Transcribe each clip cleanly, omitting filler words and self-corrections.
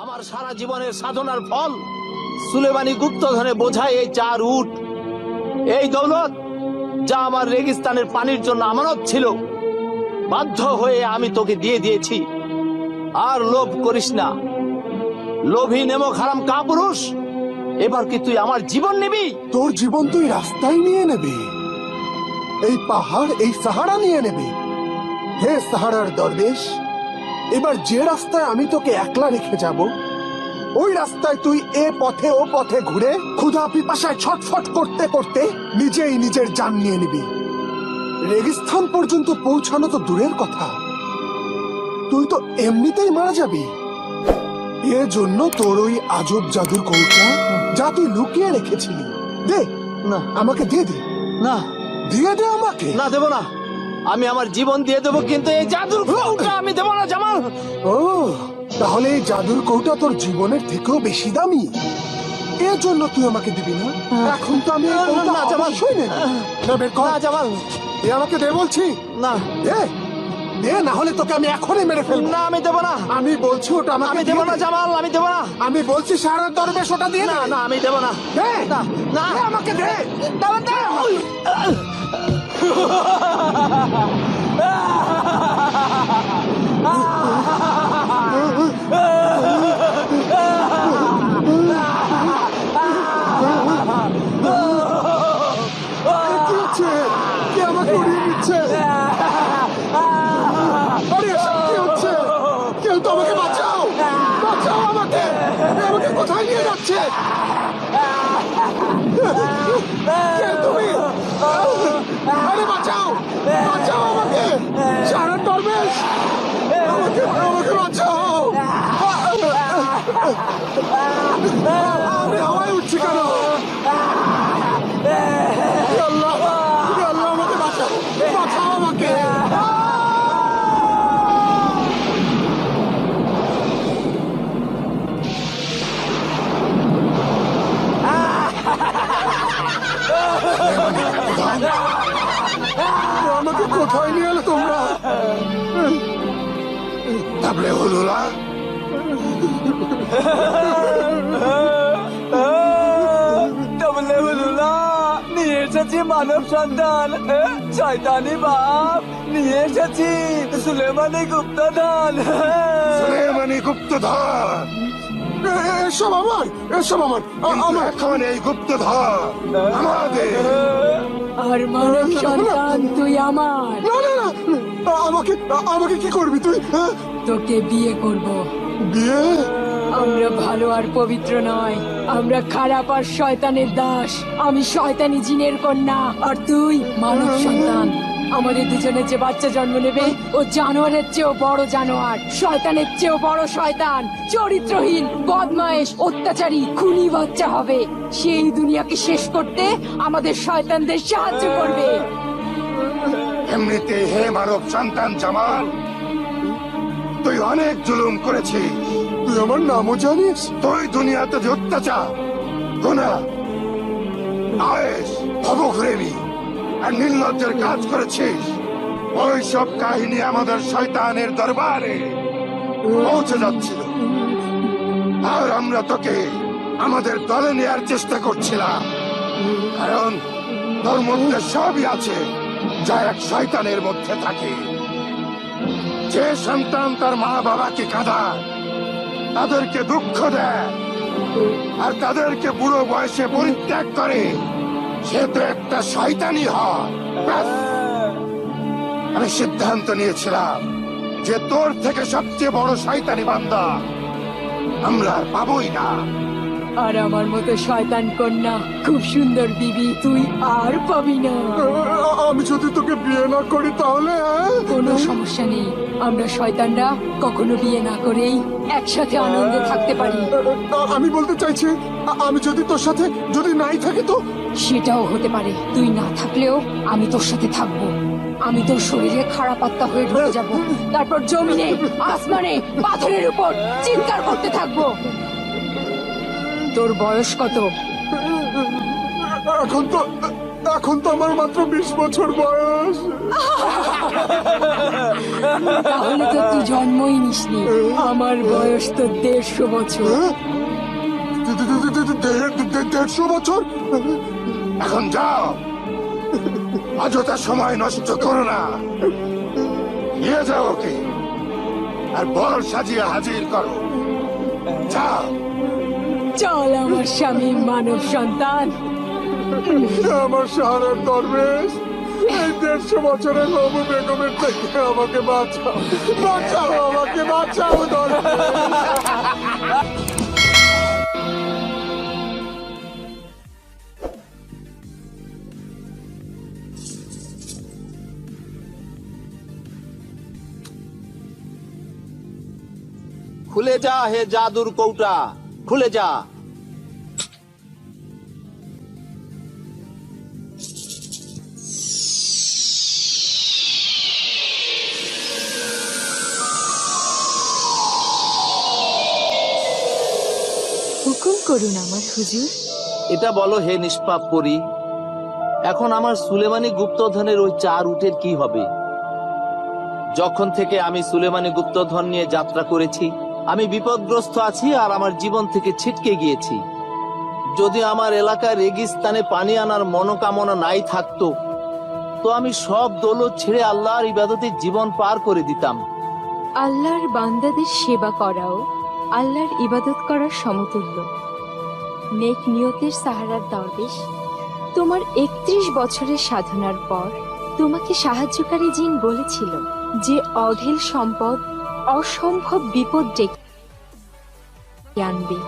আমার সারা জীবনের সাধনার ফল সুলেমানি গুপ্তধনে বোঝায় এই 4 উট, এই দৌলত যা আমার রেগিস্তানের পানির জন্য আমানত ছিল, বাধ্য হয়ে আমি তোকে দিয়ে দিয়েছি। আর লোভ করিস না, লোভী নেমক হারাম কাপুরুষ। এবার কি তুই আমার জীবন নিবি? তোর জীবন তুই রাস্তায় নিয়ে নেবে, এই পাহাড়, এই সাহারা নিয়ে নেবে। হে সাহারার দরবেশ, এবার যে রাস্তায় আমি তোকে একলা রেখে যাব, ওই রাস্তায় তুই এ পথে ও পথে ঘুরে ক্ষুধা পিপাসায় ছটফট করতে করতে নিজেই নিজের জান নিয়ে নিবি। রেগিস্তান পর্যন্ত পৌঁছানো তো দূরের কথা, তুই তো এমনিতেই মারা যাবি। এর জন্য তোর ওই আজব জাদুর কৌটা যা তুই লুকিয়ে রেখেছিলি, দে না, আমাকে দিয়ে দে। না, দিয়ে দে আমাকে। না, দেব না। আমি আমার জীবন দিয়ে দেবো, কিন্তু এই জাদুর কৌটা আমি দেব না জামাল। ও, তাহলে এই জাদুর কৌটা তোর জীবনের থেকেও বেশি দামি, এর জন্য তুই আমাকে দিবি না? এখন তো আমি এই না, কৌটা না, জামাল। অবশ্যই নেব। না, বের কর। না জামাল, এ আমাকে দে বলছি। না, দে, দে, না হলে তোকে আমি এখনই মেরে ফেলবো। না, আমি দেব না। আমি বলছি ওটা আমাকে আমি দেব দিয়ে না দে। জামাল, আমি দেব না। আমি বলছি সারার দরবেশ ওটা দিয়ে না, দে। না, আমি দেব না। দে, না, না, দে আমাকে দে। দাও, দাও। এ কি হচ্ছে? কে আমাকে উড়িয়ে দিচ্ছে? আরে এসব কি হচ্ছে? কেউ তো আমাকে বাঁচাও, বাঁচাও আমাকে। এ আমাকে কোথায় নিয়ে যাচ্ছে? কে তুমি? আরে বাঁচাও, বাঁচাও আমাকে। সারার দরবেশ, আমাকে আমাকে বাঁচাও। আমি হাওয়ায় উঠছি কেন? হে আল্লাহ, হে আল্লাহ, আমাকে বাঁচাও, বাঁচাও আমাকে। আমাকে কোথায় নিয়ে এলে তোমরা? তাবলে হলো না। নিয়ে এসেছি মানব সন্তান, শয়তানি বাপ, নিয়ে এসেছি সুলেমানি গুপ্তধন। সুলেমানি গুপ্তধর, এসব আমার, এসব আমার, আমার এখন এই গুপ্তধর আমাদের। আর মানব সন্তান তুই আমার। না না না, আমাকে আমাকে কি করবি তুই? হ্যাঁ? তোকে বিয়ে করব। বিয়ে? আমরা ভালো আর পবিত্র নয়, আমরা খারাপ আর শয়তানের দাস। আমি শয়তানি জিনের কন্যা, আর তুই মানব সন্তান। আমাদের দুজনের যে বাচ্চা জন্ম নেবে, ও জানোয়ারের চেয়েও বড় জানোয়ার, শয়তানের চেয়েও বড় শয়তান, চরিত্রহীন, বদমাইশ, অত্যাচারী, খুনি বাচ্চা হবে। সেই দুনিয়াকে শেষ করতে আমাদের শয়তানদের সাহায্য করবে। এমনিতে হে মানব সন্তান জামাল, তুই অনেক জুলুম করেছিস। তুই আমার নামও জানিস? তুই দুনিয়াতে যে অত্যাচার, গুনাহ, আয়েশ, ভবঘুরেমি আর নির্লজ্জের কাজ করেছিস, ওই সব কাহিনী আমাদের শয়তানের দরবারে পৌঁছে যাচ্ছিল। আর আমরা তোকে আমাদের দলে নেয়ার চেষ্টা করছিলাম, কারণ তোর মধ্যে সবই আছে যা এক শয়তানের মধ্যে থাকে। যে সন্তান তার মা বাবাকে কাঁদায়, তাদেরকে দুঃখ দেয়, আর তাদেরকে বুড়ো বয়সে পরিত্যাগ করে, সে তো একটা শয়তানি হয়। ব্যাস, আমি সিদ্ধান্ত নিয়েছিলাম যে তোর থেকে সবচেয়ে বড় শয়তানি বান্দা আমরা আর পাবোই না। আর আমার মতো শয়তান কন্যা, খুব সুন্দর বিবি, তুই আর পাবি না। আমি যদি তোকে বিয়ে না করি তাহলে? কোনো সমস্যা নেই, আমরা শয়তানরা কখনো বিয়ে না করেই একসাথে আনন্দে থাকতে পারি। আমি বলতে চাইছি, আমি যদি তোর সাথে যদি নাই থাকি তো? সেটাও হতে পারে, তুই না থাকলেও আমি তোর সাথে থাকবো। আমি তোর শরীরে খারাপ আত্মা হয়ে ঢুকে যাব, তারপর জমিনে, আসমানে, পাথরের উপর চিৎকার করতে থাকবো। তোর বয়স কত? এখন তো এখন তো আমার মাত্র 20 বছর বয়স। তাহলে তো তুই জন্মই নিসনি। আমার বয়স তো 150 বছর। 150 বছর? এখন যাও, অযথা সময় নষ্ট করো না। নিয়ে যাও ওকে, আর বর সাজিয়ে হাজির করো। যাও। চল আমার স্বামী মানব সন্তান। আমার শাহরার দরবেশ, এই 150 বছরের নবু বেগমের থেকে আমাকে বাঁচাও, বাঁচাও, আমাকে বাঁচাও দরবেশ। খুলে যা হে জাদুর কৌটা, খুলে যা। হুকুম করুন আমার হুজুর। এটা বলো হে নিষ্পাপ পরী, এখন আমার সুলেমানি গুপ্তধনের ওই 4 উটের কি হবে? যখন থেকে আমি সুলেমানি গুপ্তধন নিয়ে যাত্রা করেছি, আমি বিপদগ্রস্ত আছি আর আমার জীবন থেকে ছিটকে গিয়েছি। যদি আমার এলাকার রেগিস্তানে পানি আনার মনোকামনা নাই থাকতো, তো আমি সব দৌলত ছেড়ে আল্লাহর ইবাদতে জীবন পার করে দিতাম। আল্লাহর বান্দাদের সেবা করাও আল্লাহর ইবাদত করার সমতুল্য। নেক নিয়তের সাহারার দরবেশ, তোমার 31 বছরের সাধনার পর তোমাকে সাহায্যকারী জিন বলেছিল যে অঢেল সম্পদ, অসম্ভব বিপদ ডেকে আনবে,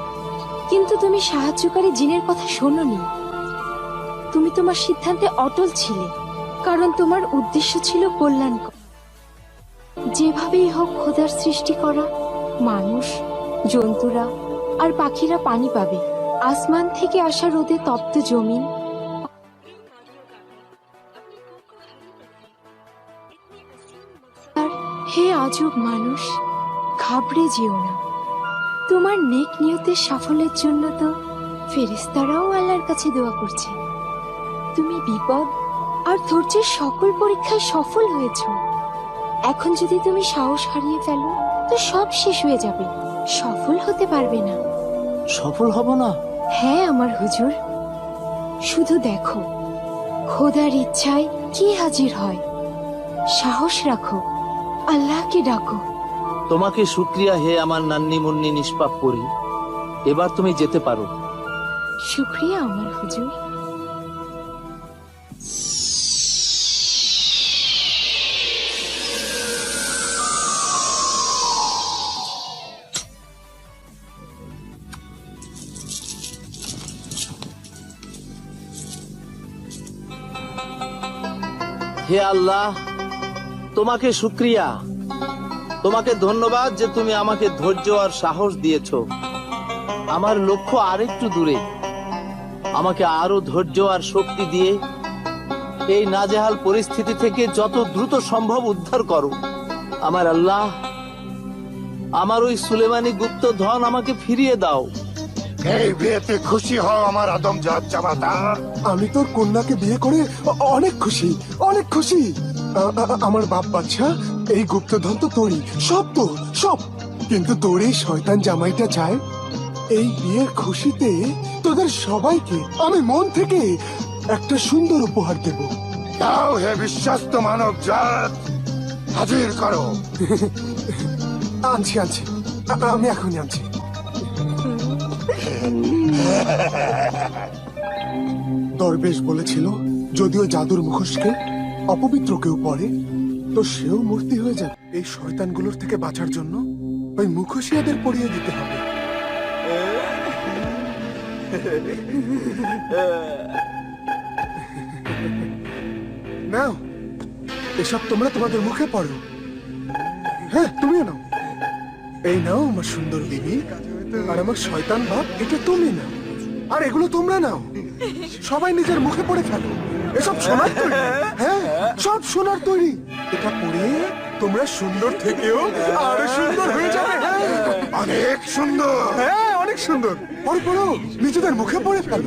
কিন্তু তুমি সাহায্যকারী জিনের কথা শোনোনি। তুমি তোমার সিদ্ধান্তে অটল ছিলে, কারণ তোমার উদ্দেশ্য ছিল কল্যাণকর। যেভাবেই হোক খোদার সৃষ্টি করা মানুষ, জন্তুরা আর পাখিরা পানি পাবে। আসমান থেকে আসা রোদে তপ্ত জমিন, আর হে আজব মানুষ, ঘাবড়ে যেও না। তোমার নেক নিয়তের সাফল্যের জন্য তো ফেরেশতারাও আল্লাহর কাছে দোয়া করছে। তুমি বিপদ আর ধৈর্যের সকল পরীক্ষায় সফল হয়েছো। এখন যদি তুমি সাহস হারিয়ে ফেলো, তো সব শেষ হয়ে যাবে, সফল হতে পারবে না। সফল হব না? হ্যাঁ আমার হুজুর, শুধু দেখো খোদার ইচ্ছায় কি হাজির হয়। সাহস রাখো, আল্লাহকে ডাকো। তোমাকে শুক্রিয়া হে আমার নান্নি মুন্নি নিষ্পাপ পরী, এবার তুমি যেতে পারো। শুক্রিয়া আমার হুজুর। হে আল্লাহ, তোমাকে শুক্রিয়া, তোমাকে ধন্যবাদ যে তুমি আমাকে ধৈর্য আর সাহস দিয়েছো। আমার লক্ষ্য আরেকটু দূরে, আমাকে আরো ধৈর্য আর শক্তি দিয়ে এই নাজেহাল পরিস্থিতি থেকে যত দ্রুত সম্ভব উদ্ধার করো। আমার আল্লাহ, আমার ওই সুলেমানি গুপ্ত ধন আমাকে ফিরিয়ে দাও। এই বিয়েতে খুশি হও আমার আদমজাত জামাতা। আমি তোর কন্যাকে বিয়ে করে অনেক খুশি, অনেক খুশি। আমার বাপ বাচ্চা, এই গুপ্তধন তো তোরই, সব তোর, সব। কিন্তু তোর এই শয়তান জামাইটা চায় এই বিয়ের খুশিতে তোদের সবাইকে আমি মন থেকে একটা সুন্দর উপহার দেব। দাও হে বিশ্বস্ত মানব জাত, হাজির করো। আনছি আনছি, আমি এখনই আনছি। দরবেশ বলেছিল যদিও জাদুর মুখোশকে অপবিত্র কেউ পড়ে, তো সেও মূর্তি হয়ে যাবে। এই শয়তানগুলোর থেকে বাঁচার জন্য ওই মুখোশিয়াদের পরিয়ে দিতে হবে। নাও, এসব তোমরা তোমাদের মুখে পড়ো। হ্যাঁ, তুমিও নাও। এই নাও আমার সুন্দর বিবি, আর আমার শয়তান বাপ, এটা তুমি নাও। আর এগুলো তোমরা নাও, সবাই নিজের মুখে পড়ে ফেলো। এসব সোনার তৈরি, হ্যাঁ, সব সোনার তৈরি। এটা পরে তোমরা সুন্দর থেকেও আরো সুন্দর হয়ে যাবে। অনেক সুন্দর। হ্যাঁ, অনেক সুন্দর। পড়ো পড়ো, নিজেদের মুখে পড়ে ফেলো।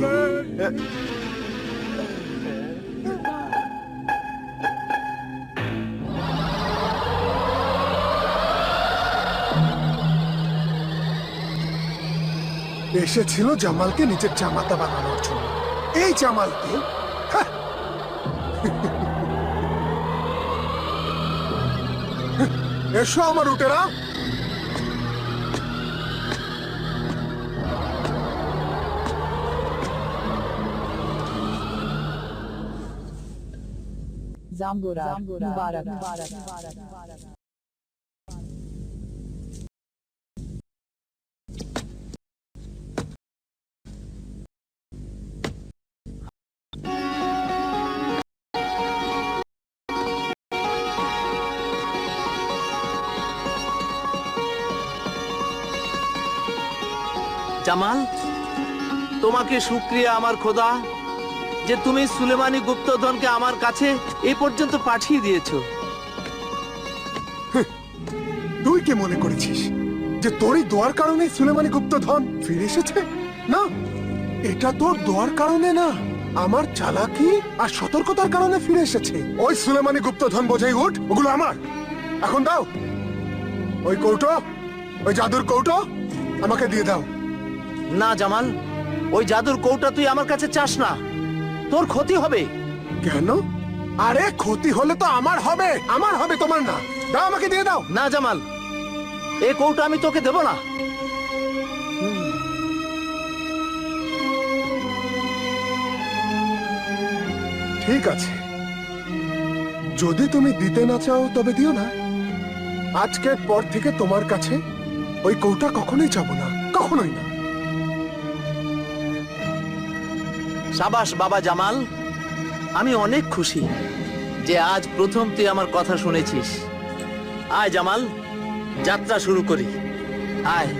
এসেছিল জামালকে নিজের জামাতা বানানোর জন্য। এই জামালকে হ্যাঁ। এসো আমার উটেরা। জাম্বুরা মুবারক। জামাল, তোমাকে শুকরিয়া আমার খোদা যে তুমি সুলেমানি গুপ্তধনকে আমার কাছে এই পর্যন্ত পাঠিয়ে দিয়েছো। তুই কে মনে করেছিস যে তোরই দোয়ার কারণে সুলেমানি গুপ্তধন ফিরে এসেছে? না, এটা তোর দোয়ার কারণে না, আমার চালাকি আর সতর্কতার কারণে ফিরে এসেছে। ওই সুলেমানি গুপ্তধন বোঝাই উঠ, ওগুলো আমার। এখন দাও ওই কৌটো, ওই জাদুর কৌটো আমাকে দিয়ে দাও। না জামাল, ওই জাদুর কৌটা তুই আমার কাছে চাস না, তোর ক্ষতি হবে। কেন? আরে ক্ষতি হলে তো আমার হবে, আমার হবে, তোমার না। দাও, আমাকে দিয়ে দাও। না জামাল, এই কৌটা আমি তোকে দেব না। ঠিক আছে, যদি তুমি দিতে না চাও তবে দিও না। আজকের পর থেকে তোমার কাছে ওই কৌটা কখনোই যাব না, কখনোই না। সাবাস বাবা জামাল, আমি অনেক খুশি যে আজ প্রথম তুই আমার কথা শুনেছিস। আয় জামাল, যাত্রা শুরু করি। আয়।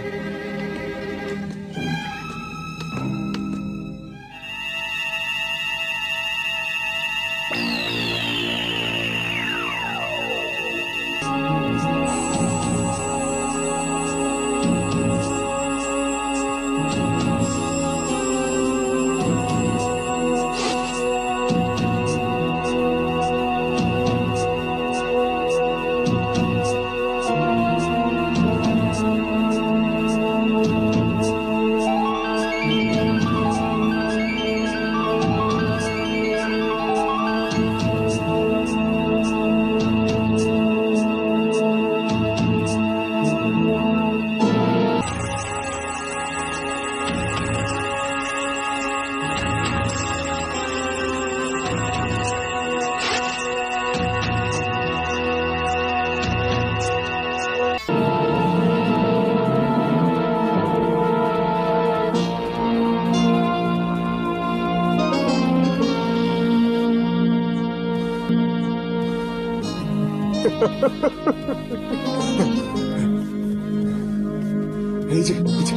এই যে, এই যে,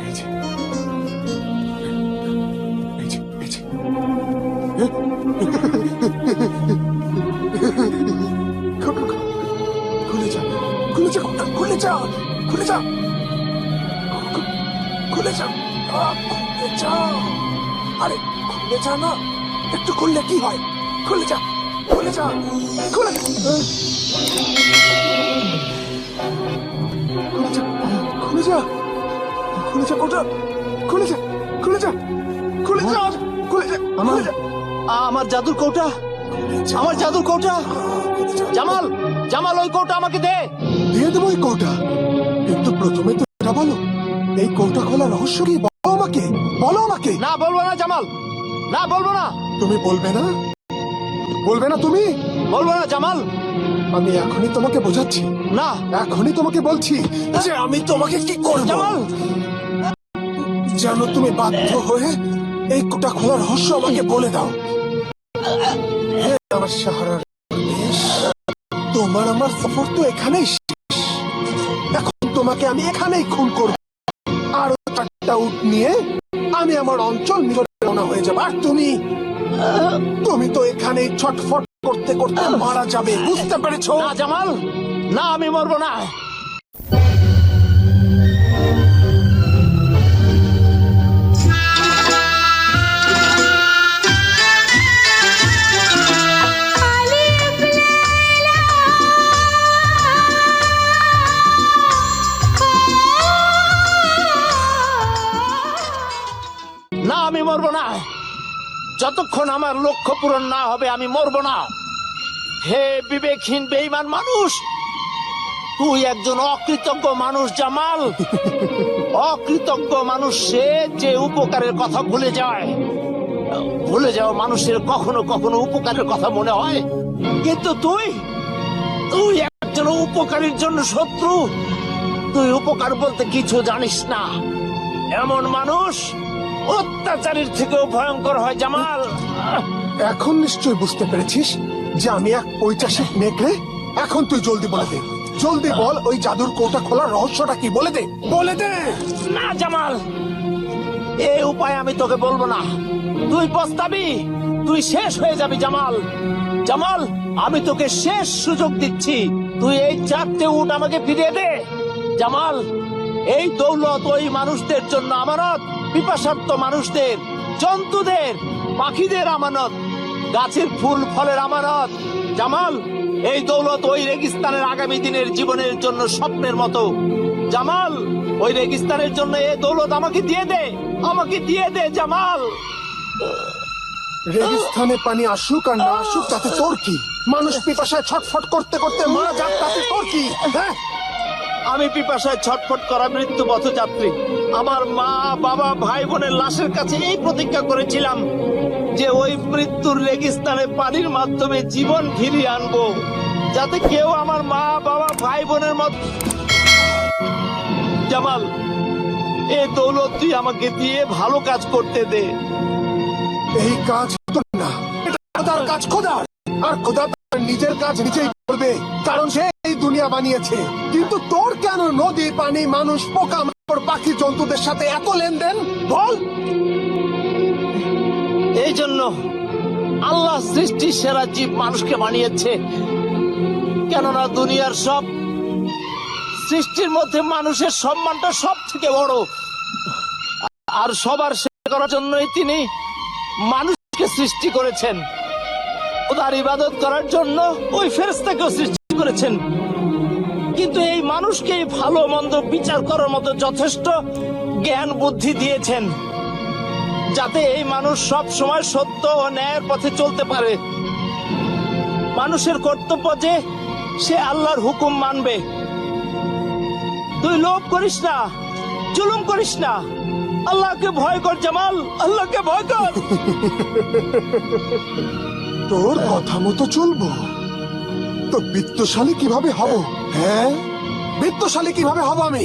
এই যে, এই যে, এই যে। খুলে যা, খুলে যা, খুলে যা, খুলে যা, খুলে যা, খুলে যা। আরে খুলে যা না, একটু খুললে কি হয়? খুলে যা, খুলে যা, খুলে যা, খুলে যা, খুলে যা, কোটা, খুলে যা, খুলে যা, খুলে যা, খুলে যা, আমার খুলে যা। আমার জাদুর কৌটা, আমার জাদুর কৌটা। জামাল, জামাল ওই কৌটা আমাকে দে। দিয়ে দেবো এই কৌটা, কিন্তু প্রথমে তো এটা বলো, এই কৌটা খোলার রহস্য কি? বলো আমাকে, বলো আমাকে। না বলবো না জামাল, না বলবো না, তুমি বলবে না? বলবে না তুমি? বলবো না জামাল। আমি এখনই তোমাকে বোঝাচ্ছি, না এখনই তোমাকে বলছি যে আমি তোমাকে কি করব। জামাল, জানো, তুমি বাধ্য হয়ে এই কৌটা খোলার রহস্য আমাকে বলে দাও। হে আমার সাহারার দেশ, তোমার আমার সফর তো এখানেই শেষ। এখন তোমাকে আমি এখানেই খুন করব, আর 4টা উট নিয়ে আমি আমার অঞ্চল নিকটে রওনা হয়ে যাব। আর তুমি তুমি তো এখানেই ছটফট করতে করতে মারা যাবে, বুঝতে পেরেছো? না জামাল, না আমি মরবো না। না, আমি মরবো না। যতক্ষণ আমার লক্ষ্য পূরণ না হবে আমি মরবো না। হে বিবেকহীন বেঈমান মানুষ, তুই একজন অকৃতজ্ঞ মানুষ জামাল। অকৃতজ্ঞ মানুষ সে যে উপকারের কথা ভুলে যায়। ভুলে যাওয়া মানুষের কখনো কখনো উপকারের কথা মনে হয়, কিন্তু তুই তুই একজন উপকারীর জন্য শত্রু। তুই উপকার বলতে কিছু জানিস না। এমন মানুষ অত্যাচারীর থেকেও ভয়ঙ্কর হয় জামাল। এখন নিশ্চয় বুঝতে পেরেছিস যে আমি এক ঐতিহাসিক নেকড়ে। এখন তুই জলদি বলে দে, জলদি বল ওই জাদুর কৌটা খোলার রহস্যটা কি, বলে দে, বলে দে। না জামাল, এই উপায় আমি তোকে বলবো না। তুই পস্তাবি, তুই শেষ হয়ে যাবি জামাল। জামাল, আমি তোকে শেষ সুযোগ দিচ্ছি। তুই এই 4টে উট আমাকে ফিরিয়ে দে। জামাল, এই দৌলত ওই মানুষদের জন্য আমানত, পিপাসার্ত মানুষদের, জন্তুদের, পাখিদের আমানত, গাছের ফুল ফলের আমানত। জামাল, এই দৌলত ওই রেগিস্তানের আগামী দিনের জীবনের জন্য স্বপ্নের মতো। জামাল, ওই রেগিস্তানের জন্য এই দৌলত আমাকে দিয়ে দে, আমাকে দিয়ে দে জামাল। রেগিস্তানে পানি আসুক আর না আসুক তাতে তোর কি? মানুষ পিপাসায় ছটফট করতে করতে মারা যাক তাতে তোর কি? হ্যাঁ, আমি পিপাসায় ছটফট করা মৃত্যু পথযাত্রী। আমার মা, বাবা, ভাই বোনের লাশের কাছে এই প্রতিজ্ঞা করেছিলাম যে ওই মৃত্যুর রেগিস্তানে পানির মাধ্যমে জীবন ফিরিয়ে আনবো, যাতে কেউ আমার মা, বাবা, ভাই বোনের মত। জামাল, এ দৌলত তুই আমাকে দিয়ে ভালো কাজ করতে দে। এই কাজ তোর না, এটা খোদার কাজ, খোদার। আর খোদা তার নিজের কাজ নিজেই করবে, কারণ সে এই দুনিয়া বানিয়েছে। কিন্তু তোর কেন নদী, পানি, মানুষ, পোকা মাকড়, পাখি, জন্তুদের সাথে এত লেনদেন বল? এই জন্য আল্লাহ সৃষ্টির সেরা জীব মানুষকে বানিয়েছে। কেননা দুনিয়ার সব সৃষ্টির মধ্যে মানুষের সম্মানটা সব থেকে বড়। আর সবার সেবা করার জন্যই তিনি মানুষকে সৃষ্টি করেছেন। খোদার ইবাদত করার জন্য ওই ফেরেশতাকেও সৃষ্টি করেছেন। কিন্তু এই মানুষকে ভালো মন্দ বিচার করার মতো যথেষ্ট জ্ঞান বুদ্ধি দিয়েছেন, যাতে এই মানুষ সব সময় সত্য ও ন্যায়ের পথে চলতে পারে। মানুষের কর্তব্য যে সে আল্লাহর হুকুম মানবে। তুই লোভ করিস না, জুলুম করিস না, আল্লাহকে ভয় কর জামাল, আল্লাহকে ভয় কর। তোর কথা মতো চলবো তো বিত্তশালী কিভাবে হব? হ্যাঁ, বিত্তশালী কিভাবে হব আমি?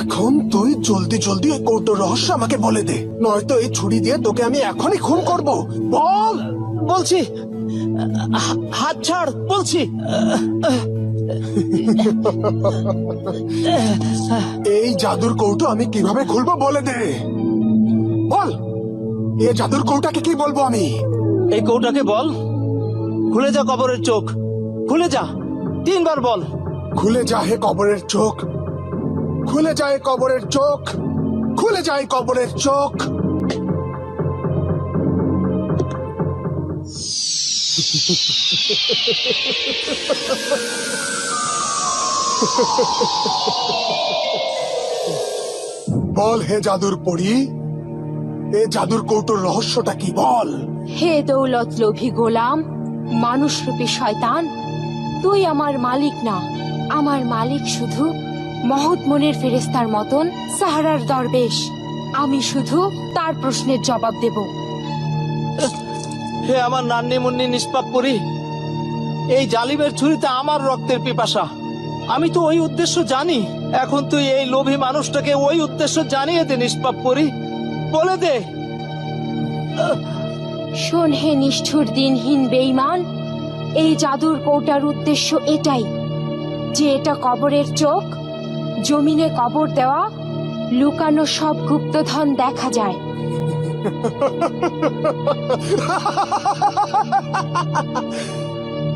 এখন তুই জলদি জলদি এই কৌটোর রহস্য আমাকে বলে দে, নয়তো এই ছুরি দিয়ে তোকে আমি এখনই খুন করব। বল। বলছি, হাত ছাড় বলছি। এই জাদুর কৌটো আমি কিভাবে খুলবো বলে দে, বল। এই জাদুর কৌটাকে কি বলবো আমি? এই কৌটাকে বল, খুলে যা কবরের চোখ, খুলে যা। 3 বার বল। খুলে যা হে কবরের চোখ, খুলে যায় কবরের চোখ, খুলে যায় কবরের চোখ। বল হে জাদুর পরী, এ জাদুর কৌটোর রহস্যটা কি, বল। হে দৌলত লোভী গোলাম, মানুষ রূপী শয়তান, তুই আমার মালিক না। আমার মালিক শুধু মহৎ মনের ফেরেস্তার মতন সাহারার দরবেশ। আমি শুধু তার প্রশ্নের জবাব দেব। হে আমার নান্নি মুন্নি নিষ্পাপ পরি, এই জালিমের ছুরিতে আমার রক্তের পিপাসা। আমি তো ওই উদ্দেশ্য জানি। এখন তুই এই লোভী মানুষটাকে ওই উদ্দেশ্য জানিয়ে দে নিষ্পাপ পরি, বলে দে। শোন হে নিষ্ঠুর দিনহীন বেঈমান, এই জাদুর কৌটার উদ্দেশ্য এটাই যে এটা কবরের চোখ, জমিনে কবর দেওয়া লুকানো সব গুপ্তধন দেখা যায়।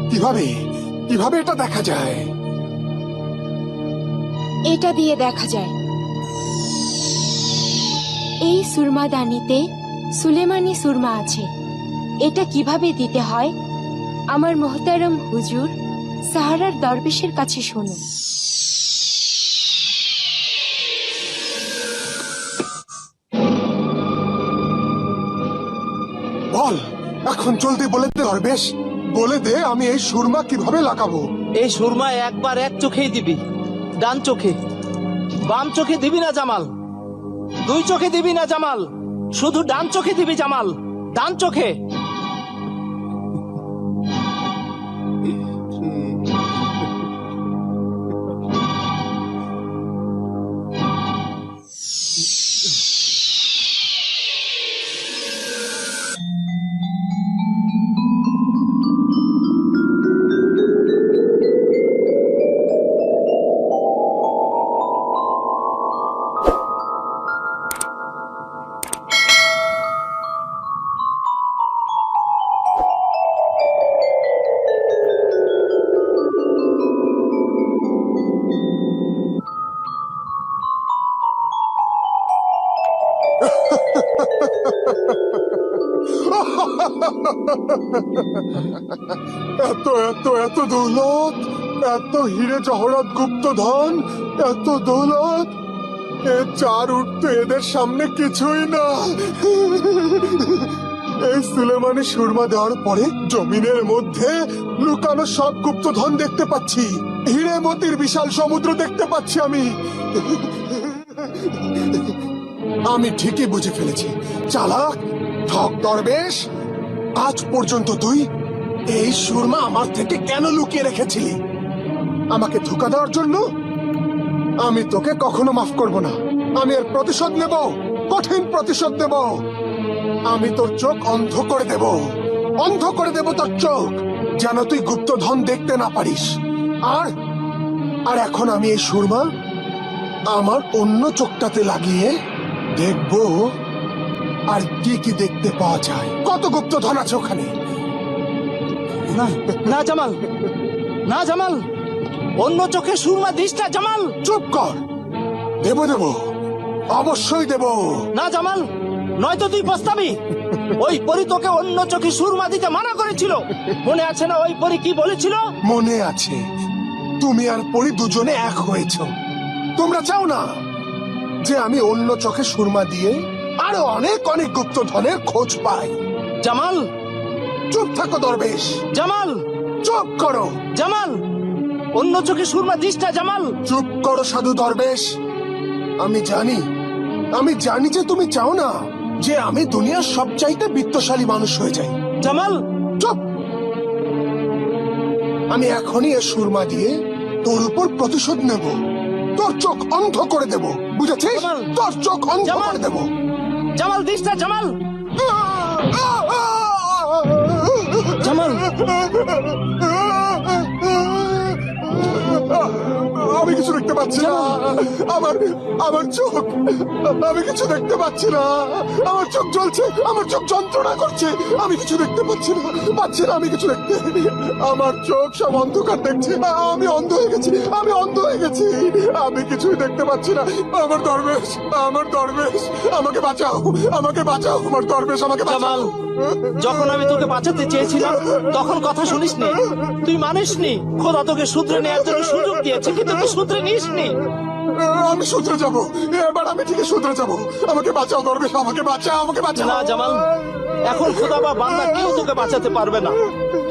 কিভাবে কিভাবে এটা দেখা যায়? এটা দিয়ে দেখা যায়। এই সুরমাদানিতে সুলেমানি সুরমা আছে। এটা কিভাবে দিতে হয় আমার মোহতারম হুজুর সাহারার দরবেশের কাছে শুনুন। এখন জলদি বলে দে দরবেশ, বলে দে আমি এই সুরমা কিভাবে লাগাবো। এই সুরমা একবার এক চোখেই দিবি, ডান চোখে। বাম চোখে দিবি না জামাল, দুই চোখে দিবি না জামাল, শুধু ডান চোখে দিবি জামাল, ডান চোখে। এত এত এত দৌলত, এত হিরে জহরত গুপ্তধন, এত দৌলত, এ চার উট তো এদের সামনে কিছুই না। এই সুলেমানি সুরমা দেওয়ার পরে জমিনের মধ্যে লুকানো সব গুপ্তধন দেখতে পাচ্ছি, হিরে মতির বিশাল সমুদ্র দেখতে পাচ্ছি আমি। আমি ঠিকই বুঝে ফেলেছি, চালাক ঠক দরবেশ, আজ পর্যন্ত তুই এই সুরমা আমার থেকে কেন লুকিয়ে রেখেছিলি? আমাকে ধোঁকা দেওয়ার জন্য? আমি তোকে কখনো মাফ করব না। আমি এর প্রতিশোধ নেব, কঠিন প্রতিশোধ নেব। আমি তোর চোখ অন্ধ করে দেব, অন্ধ করে দেব তোর চোখ, যেন তুই গুপ্তধন দেখতে না পারিস। আর আর এখন আমি এই সুরমা আমার অন্য চোখটাতে লাগিয়ে দেখব আর কি কি দেখতে পাওয়া যায়। কত গুপ্তধন আছে ওখানে। না না জামাল, না জামাল, অন্য চোখে সুরমা দিস না জামাল। চুপ কর, দেব দেব, অবশ্যই দেব। না জামাল, নয়তো তুই পস্তাবি। ওই পরি তোকে অন্য চোখে সুরমা দিতে মানা করেছিল, মনে আছে না ওই পরি কি বলেছিল? মনে আছে, তুমি আর পরি দুজনে এক হয়েছ। তোমরা চাও না যে আমি অন্য চোখে সুরমা দিয়ে আরো অনেক অনেক গুপ্তধনের খোঁজ পাই। জামাল, চুপ থাকো দরবেশ, জামাল, চুপ করো জামাল, অন্য চোখে সুরমা দিস না জামাল। চুপ করো সাধু দরবেশ। আমি জানি যে তুমি চাও না যে আমি দুনিয়ার সবচাইতে বিত্তশালী মানুষ হয়ে যাই। জামাল, চুপ। আমি এখনই এ সুরমা দিয়ে তোর উপর প্রতিশোধ নেব, তোর চোখ অন্ধ করে দেব, বুঝেছিস? জামাল, তোর চোখ অন্ধ জামাল, করে দেব। জামাল দিস না জামাল। জামাল, আমি কিছু দেখতে পাচ্ছি না। আমার চোখ, আমি কিছু দেখতে পাচ্ছি না। আমার চোখ জ্বলছে, আমার চোখ যন্ত্রণা করছে। আমি কিছু দেখতে পাচ্ছি না, আমি কিছু দেখতে। আমার চোখ সব অন্ধকার দেখছে। আমি অন্ধ হয়ে গেছি, আমি অন্ধ হয়ে গেছি। আমি কিছুই দেখতে পাচ্ছি না। আমার দরবেশ, আমাকে বাঁচাও, আমাকে বাঁচাও। আমার দরবেশ, আমাকে জামাল, বাঁচাও। যখন আমি তোকে বাঁচাতে চেয়েছিলাম তখন কথা শুনিসনি, তুই মানিসনি। খোদা তোকে শুধরে নেওয়ার জন্য সুযোগ দিয়েছে, কিন্তু তুই শুধরে নিসনি। আমি শুধরে যাব, এবার আমি ঠিকই শুধরে যাব। আমাকে বাঁচাও দরবেশ, আমাকে বাঁচাও, আমাকে বাঁচাও। না জামাল, এখন খোদা বা বান্দা কেউ তোকে বাঁচাতে পারবে না।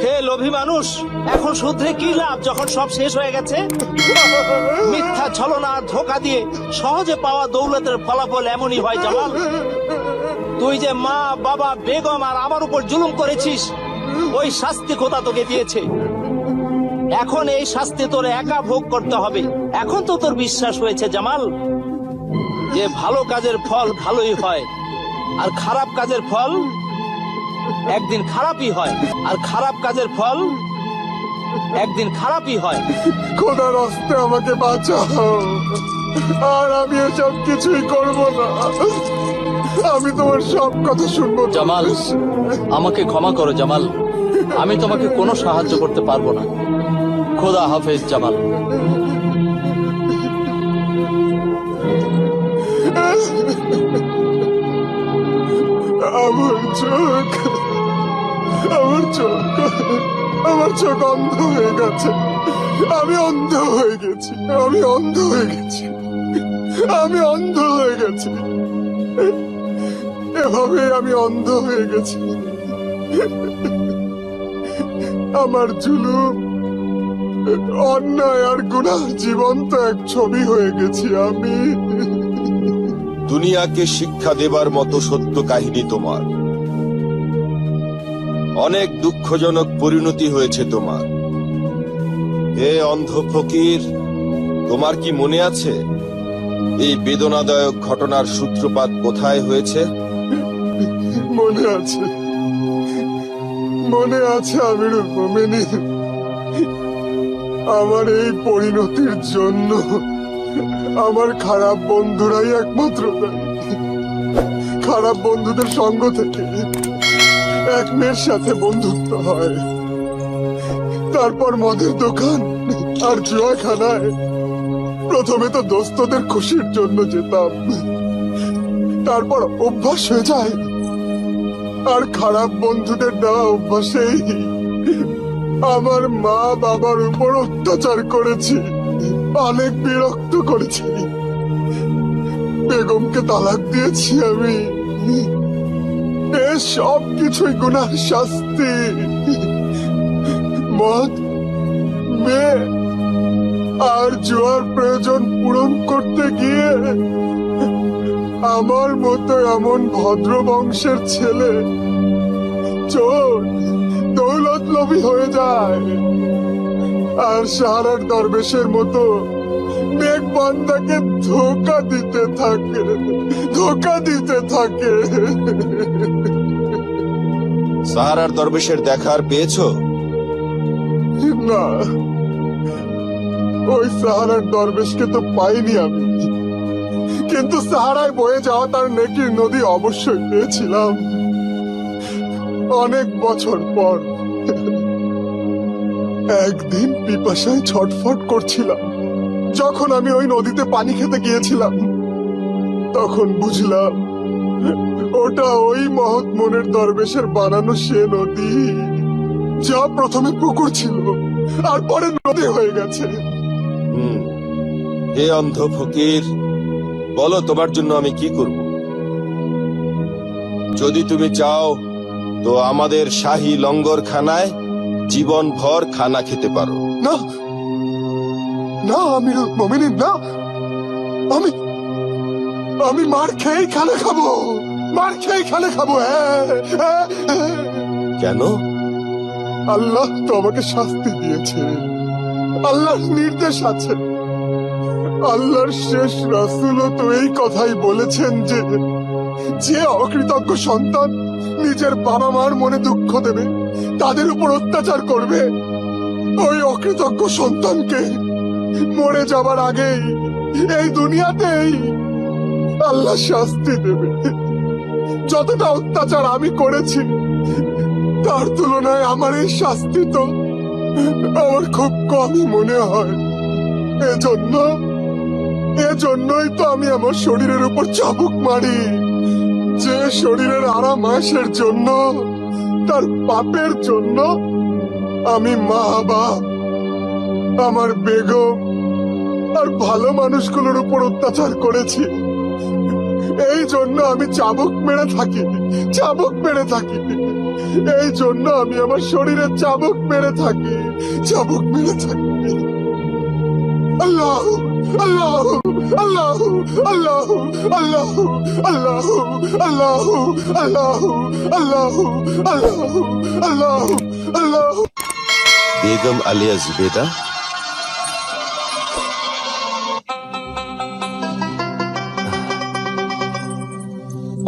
হে লোভী মানুষ, এখন শুধরে কি লাভ যখন সব শেষ হয়ে গেছে? মিথ্যা ছলনা আর ধোঁকা দিয়ে সহজে পাওয়া দৌলতের ফলাফল এমনই হয় জামাল। তুই যে মা, বাবা, বেগম আর আমার উপর জুলুম করেছিস, ওই শাস্তি খোদা তোকে দিয়েছে। এখন এই শাস্তি তোর একা ভোগ করতে হবে। এখন তো তোর বিশ্বাস হয়েছে জামাল যে ভালো কাজের ফল ভালোই হয়, আর খারাপ কাজের ফল একদিন খারাপই হয়, আর খারাপ কাজের ফল একদিন খারাপই হয়। খোদার হস্তে আমাকে বাঁচাও, আর আমি এসব কিছুই করব না। আমি তোমার সব কথা শুনবো জামাল, আমাকে ক্ষমা করো জামাল, আমি তোমাকে কোনো সাহায্য করতে পারবো না। খোদা হাফেজ জামাল। আমার চোখ, আমার চোখ অন্ধ হয়ে গেছে। আমি অন্ধ হয়ে গেছি, আমি অন্ধ হয়ে গেছি, আমি অন্ধ হয়ে গেছি। এভাবে আমি অন্ধ হয়ে গেছি। আমার জুলুম, অন্যায় আর গুনাহ জীবন্ত এক ছবি হয়ে গেছি আমি। দুনিয়াকে শিক্ষা দেবার মতো সত্য কাহিনী তোমার। অনেক দুঃখজনক পরিণতি হয়েছে তোমার। হে অন্ধ ফকির, তোমার কি মনে আছে এই বেদনাদায়ক ঘটনার সূত্রপাত কোথায় হয়েছে? মনে আছে, মনে আছে আমিরুল মোমিনিন। আমার এই পরিণতির জন্য আমার খারাপ বন্ধুরাই একমাত্র দায়ী। খারাপ বন্ধুদের সঙ্গ থেকে এক মেয়ের সাথে বন্ধুত্ব হয়, তারপর মদের দোকান আর জুয়াখানায়। প্রথমে তো দোস্তদের খুশির জন্য যেতাম, তারপর অভ্যাস হয়ে যায়, আর খারাপ বন্ধুদের দেওয়া অভ্যাসেই আমার মা বাবার উপর অত্যাচার করেছি, অনেক বিরক্ত করেছি। বেগমকে তালাক দিয়েছি আমি। এ সব কিছুই গুনার শাস্তি। মদ, মেয়ে আর জুয়ার প্রয়োজন পূরণ করতে গিয়ে আমার মতো এমন ভদ্র বংশের ছেলে চোর, দৌলত লোভী হয়ে যায়, আর সাহারার দরবেশের মতো নেক বান্দাকে ধোকা দিতে থাকে, ধোকা দিতে থাকে। সাহারার দরবেশের দেখার পেয়েছো? না, ওই সাহারার দরবেশকে তো পাইনি আমি, কিন্তু সাহারায় বয়ে যাওয়া তার নেকির নদী অবশ্যই পেয়েছিলাম অনেক বছর পর। একদিন পিপাসায় ছটফট করছিলাম, যখন আমি ওই নদীতে পানি খেতে গিয়েছিলাম, তখন বুঝলাম ওটা ওই মহৎ মনের দরবেশের বানানো সে নদী, যা প্রথমে পুকুর ছিল আর পরে নদী হয়ে গেছে। হে অন্ধ ফকির, বলো তোমার জন্য আমি কি করব? যদি তুমি চাও তো আমাদের শাহী লঙ্গরখানায় জীবন ভর খানা খেতে পারো। না না আমিরুল মোমিনিন, না, আমি আমি মার খেয়েই খানা খাবো, মার খেয়েই খানা খাবো। কেন? আল্লাহ তো আমাকে শাস্তি দিয়েছে, আল্লাহর নির্দেশ আছে। আল্লাহর শেষ রাসূলও তো এই কথাই বলেছেন যে যে অকৃতজ্ঞ সন্তান নিজের বাবা মার মনে দুঃখ দেবে, তাদের উপর অত্যাচার করবে, ওই অকৃতজ্ঞ সন্তানকে মরে যাবার আগেই এই দুনিয়াতেই আল্লাহ শাস্তি দেবে। যতটা অত্যাচার আমি করেছি তার তুলনায় আমার এই শাস্তি তো আমার খুব কমই মনে হয়। এজন্যই তো আমি আমার শরীরের উপর চাবুক মারি, যে শরীরের আরাম আয়েশের জন্য, তার পাপের জন্য আমি মা বাপ, আমার বেগম আর ভালো মানুষগুলোর উপর অত্যাচার করেছি। এই জন্য আমি চাবুক মেরে থাকি, চাবুক মেরে থাকি। এই জন্য আমি আমার শরীরে চাবুক মেরে থাকি, চাবুক মেরে থাকি। আল্লাহ আল্লাহ আল্লাহ আল্লাহ আল্লাহ আল্লাহ আল্লাহ আল্লাহ আল্লাহ আল্লাহ আল্লাহ আল্লাহ। বেগম আলিয়া জুবেদা,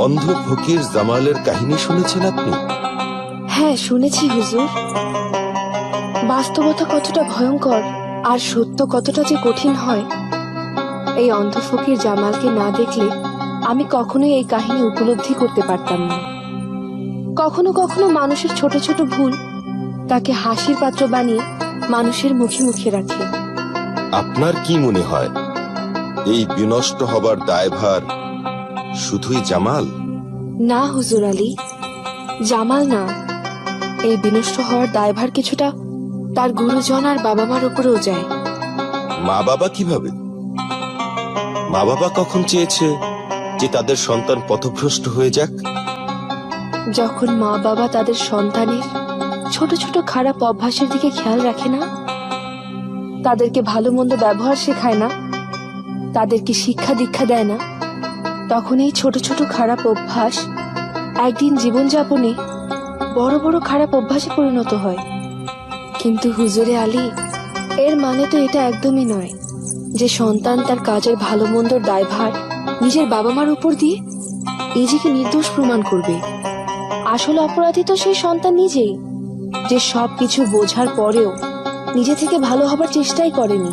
অন্ধ ফকির জামালের কাহিনী শুনেছেন আপনি? হ্যাঁ, শুনেছি হুজুর। বাস্তবতা কতটা ভয়ঙ্কর আর সত্য কতটা যে কঠিন হয়, এই অন্ধ ফকির জামালকে না দেখলে আমি কখনোই এই কাহিনী উপলব্ধি করতে পারতাম না। কখনো কখনো মানুষের ছোট ছোট ভুল তাকে হাসির পাত্র বানিয়ে মানুষের মুখে মুখে রাখে। আপনার কি মনে হয় এই বিনষ্ট হবার দায়ভার শুধুই জামাল? না হুজুর আলী, জামাল না, এই বিনষ্ট হওয়ার দায়ভার কিছুটা তার গুরুজন আর বাবা মার উপরেও যায়। মা বাবা কিভাবে? মা বাবা কখন চেয়েছে যে তাদের সন্তান পথভ্রষ্ট হয়ে যাক? যখন মা বাবা তাদের সন্তানের ছোট ছোট খারাপ অভ্যাসের দিকে খেয়াল রাখে না, তাদেরকে ভালো মন্দ ব্যবহার শেখায় না, তাদেরকে শিক্ষা দীক্ষা দেয় না, তখন এই ছোট ছোট খারাপ অভ্যাস একদিন জীবনযাপনে বড় বড় খারাপ অভ্যাসে পরিণত হয়। কিন্তু হুজুরে আলী, এর মানে তো এটা একদমই নয় যে সন্তান তার কাজের ভালো মন্দর দায়ভার নিজের বাবা মার উপর দিয়ে নিজেকে নির্দোষ প্রমাণ করবে। আসল অপরাধী তো সেই সন্তান নিজেই, যে সবকিছু বোঝার পরেও নিজে থেকে ভালো হবার চেষ্টাই করেনি।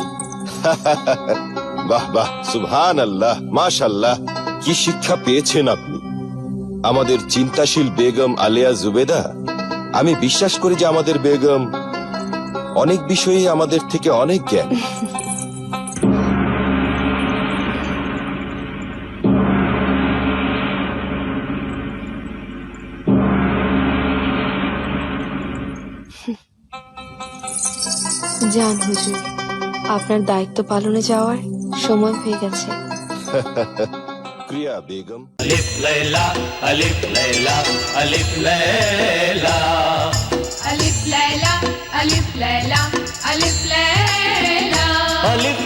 বাহ বাহ, সুবহান আল্লাহ, মাশাআল্লাহ, কি শিক্ষা পেয়েছেন আপনি আমাদের চিন্তাশীল বেগম আলিয়া জুবেদা। আমি বিশ্বাস করি যে আমাদের বেগম অনেক বিষয়ে আমাদের থেকে অনেক জ্ঞান। যান হুজুর, আপনার দায়িত্ব পালনে যাওয়ার সময় হয়ে গেছে। ক্রিয়া বেগম। अलिफ लैला अलिफ लैला अलिफ लैला अलिफ लैला अलिफ लैला अलिफ लैला अलिफ